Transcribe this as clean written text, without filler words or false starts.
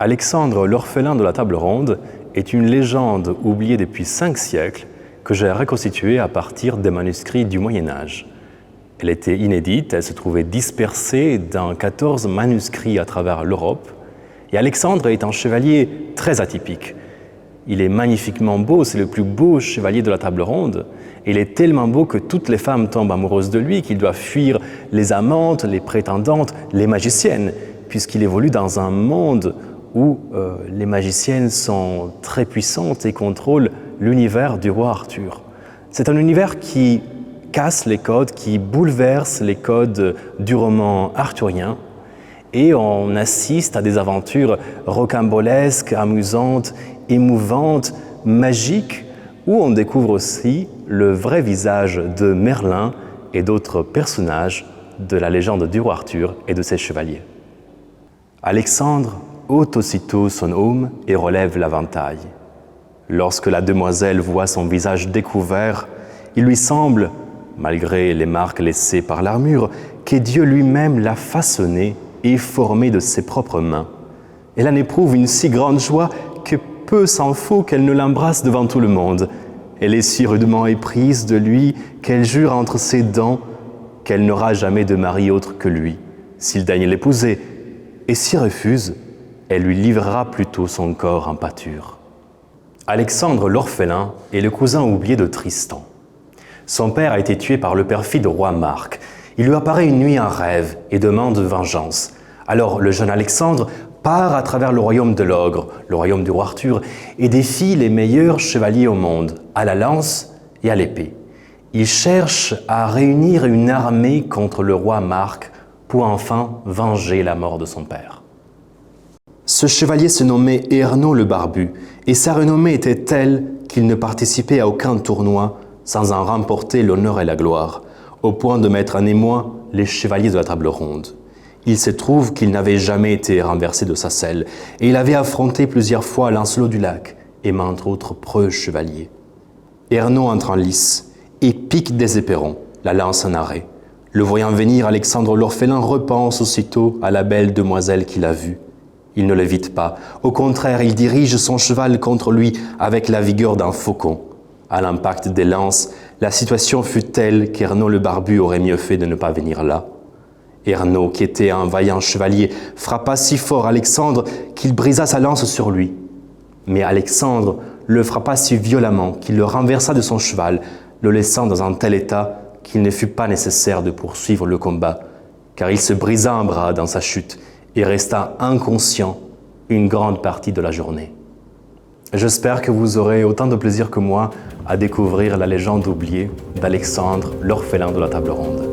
Alexandre, l'orphelin de la table ronde, est une légende oubliée depuis 5 siècles que j'ai reconstituée à partir des manuscrits du Moyen-Âge. Elle était inédite, elle se trouvait dispersée dans 14 manuscrits à travers l'Europe. Et Alexandre est un chevalier très atypique. Il est magnifiquement beau, c'est le plus beau chevalier de la table ronde. Il est tellement beau que toutes les femmes tombent amoureuses de lui, qu'il doit fuir les amantes, les prétendantes, les magiciennes, puisqu'il évolue dans un monde où les magiciennes sont très puissantes et contrôlent l'univers du roi Arthur. C'est un univers qui casse les codes, qui bouleverse les codes du roman arthurien, et on assiste à des aventures rocambolesques, amusantes, émouvantes, magiques, où on découvre aussi le vrai visage de Merlin et d'autres personnages de la légende du roi Arthur et de ses chevaliers. Alexandre ôte aussitôt son aume et relève l'aventail. Lorsque la demoiselle voit son visage découvert, il lui semble, malgré les marques laissées par l'armure, que Dieu lui-même l'a façonné et formé de ses propres mains. Elle en éprouve une si grande joie que peu s'en faut qu'elle ne l'embrasse devant tout le monde. Elle est si rudement éprise de lui qu'elle jure entre ses dents qu'elle n'aura jamais de mari autre que lui, s'il daigne l'épouser, et s'y refuse, elle lui livrera plutôt son corps en pâture. Alexandre l'orphelin est le cousin oublié de Tristan. Son père a été tué par le perfide roi Marc. Il lui apparaît une nuit en rêve et demande vengeance. Alors le jeune Alexandre part à travers le royaume de l'ogre, le royaume du roi Arthur, et défie les meilleurs chevaliers au monde, à la lance et à l'épée. Il cherche à réunir une armée contre le roi Marc pour enfin venger la mort de son père. Ce chevalier se nommait Ernaud le Barbu, et sa renommée était telle qu'il ne participait à aucun tournoi sans en remporter l'honneur et la gloire, au point de mettre en émoi les chevaliers de la table ronde. Il se trouve qu'il n'avait jamais été renversé de sa selle, et il avait affronté plusieurs fois Lancelot du Lac et maintes autres preux chevaliers. Ernaud entre en lice et pique des éperons, la lance en arrêt. Le voyant venir, Alexandre l'orphelin repense aussitôt à la belle demoiselle qu'il a vue. Il ne l'évite pas. Au contraire, il dirige son cheval contre lui avec la vigueur d'un faucon. À l'impact des lances, la situation fut telle qu'Ernaud le Barbu aurait mieux fait de ne pas venir là. Ernaud, qui était un vaillant chevalier, frappa si fort Alexandre qu'il brisa sa lance sur lui. Mais Alexandre le frappa si violemment qu'il le renversa de son cheval, le laissant dans un tel état qu'il ne fut pas nécessaire de poursuivre le combat, car il se brisa un bras dans sa chute et resta inconscient une grande partie de la journée. J'espère que vous aurez autant de plaisir que moi à découvrir la légende oubliée d'Alexandre, l'orphelin de la table ronde.